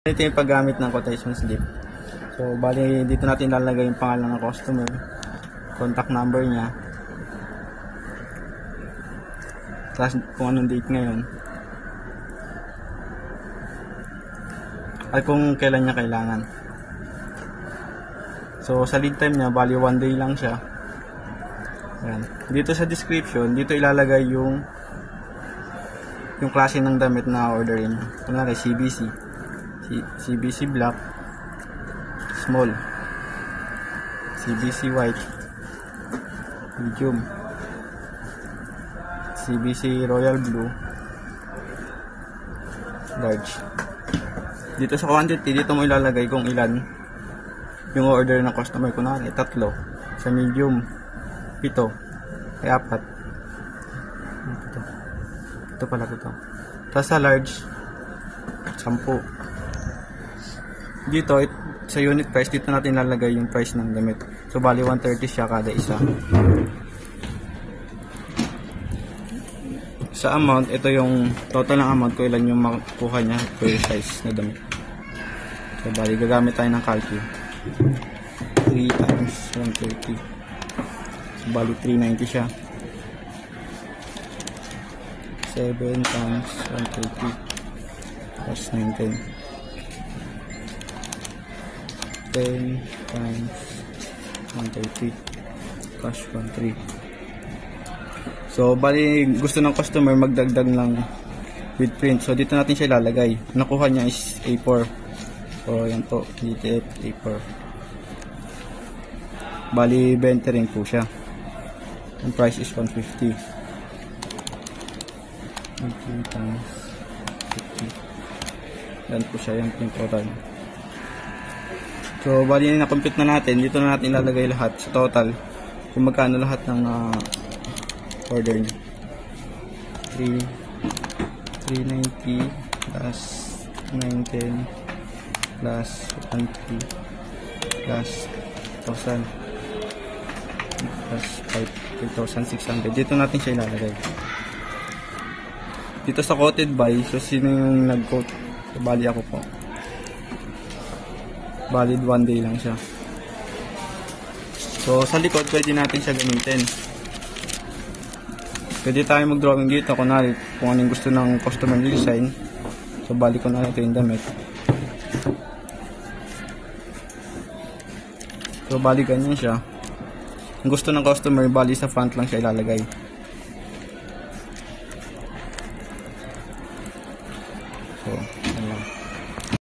Ito yung paggamit ng quotation slip. So, bali dito natin lalagay yung pangalan ng customer, contact number niya, tapos kung anong date ngayon, at kung kailan niya kailangan. So, sa lead time niya, bali 1 day lang siya. Ayan. Dito sa description, dito ilalagay yung klase ng damit na orderin niya. Kunwari, CBC black, small, CBC white, medium, CBC royal blue, large. Dito sa quantity, dito mo ilalagay kung ilan yung order ng customer. Kunwari 3, sa medium 7, ay 4, ito pala ito. Tapos sa large 10. Dito sa unit price, dito natin lalagay yung price ng damit. So bali 130 siya kada isa. Sa amount, ito yung total ng amount ko, ilan yung makukuha niya per size na damit. So bali gagamit tayo ng calcu. 3 times 130. So bali 390 siya. 7 times 130 plus 19. 10 times 130 cash 13. So bali gusto ng customer magdagdag lang with print, so dito natin siya ilalagay. Nakuha niya is A4, so yan po, DTF A4. Bali 20 rin po siya. Ang price is 150. 20 times 50. Yan po siya, yung print total. So, bali na-compute na natin. Dito na natin ilalagay lahat sa total. Kung magkano lahat ng order niya. 390 plus 19 plus 130 plus 1,000 plus 5,600. Dito natin siya ilalagay. Dito sa quoted by, so sino yung nag-quote? So, bali ako po. Valid 1 day lang siya. So sa likod pwede natin siya gamitin. Pwede tayo mag-drawing dito kunwari kung anong gusto ng customer design. So balik ko na ito yung damit. So bali ganyan siya. Kung gusto ng customer, bali sa front lang siya ilalagay.